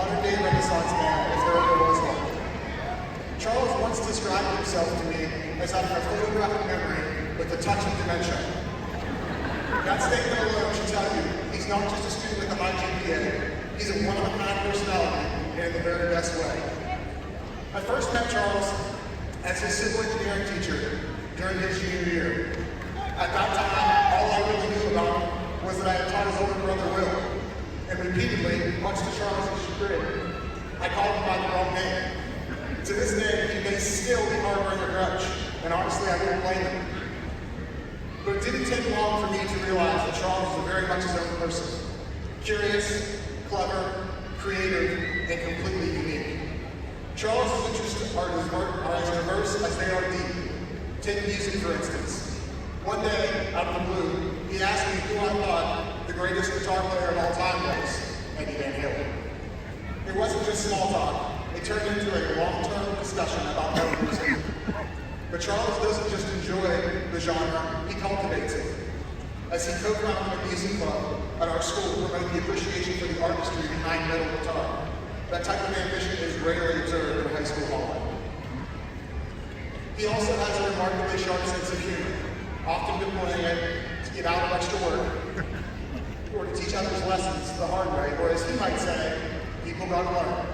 modern-day Renaissance man, if there ever was one. Charles once described himself to me as having a photographic memory with a touch of dementia. That statement alone should tell you he's not just a student with a high GPA, he's a one-of-a-kind personality in the very best way. I first met Charles as his civil engineering teacher during his junior year. At that time, all I really knew about was that I had taught his older brother Will, and repeatedly, much to Charles' chagrin, I called him by the wrong name. To this day, he may still be harboring a grudge, and honestly, I don't blame him. But it didn't take long for me to realize that Charles was very much his own person. Curious, clever, creative, and completely unique. Charles' interests are as diverse as they are deep. Take music, for instance. One day, out of the blue, he asked me who I thought the greatest guitar player of all time was, Eddie Van Halen. It wasn't just small talk. It turned into a long-term discussion about metal music. But Charles doesn't just enjoy the genre, he cultivates it. As he co-founded a music club at our school to promote the appreciation for the artistry behind metal guitar. That type of ambition is rarely observed in high school hall. He also has a remarkably sharp sense of humor, often deploying it to get out of extra work, or to teach others lessons the hard way, or as he might say, people gotta learn.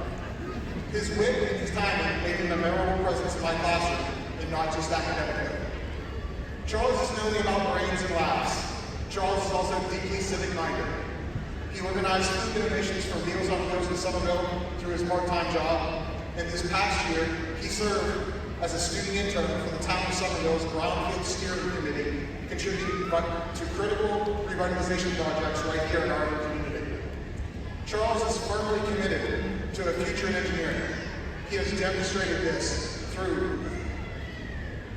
His wit and his timing made him a memorable presence in my classroom, and not just academically. Charles is known about brains and laughs. Charles is also deeply civic-minded. He organized food donations for Meals on Wheels in Somerville through his part-time job, and this past year, he served as a student intern for the town of Somerville's Brownfield Steering Committee, contributing to critical revitalization projects right here in our community. Charles is firmly committed to a future in engineering. He has demonstrated this through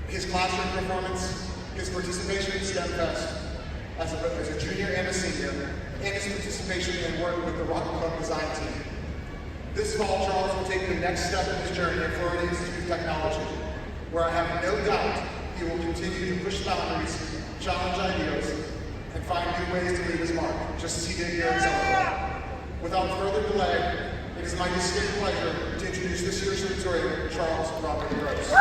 his classroom performance, his participation in STEM Fest as a junior and a senior, and his participation in work with the Rocket Club design team. This fall, Charles will take the next step in his journey at Florida Institute of Technology, where I have no doubt he will continue to push boundaries, challenge ideas, and find new ways to leave his mark, just as he did here in Somerville. Without further delay, it is my distinct pleasure to introduce this year's salutatorian, Charles Robert Gross.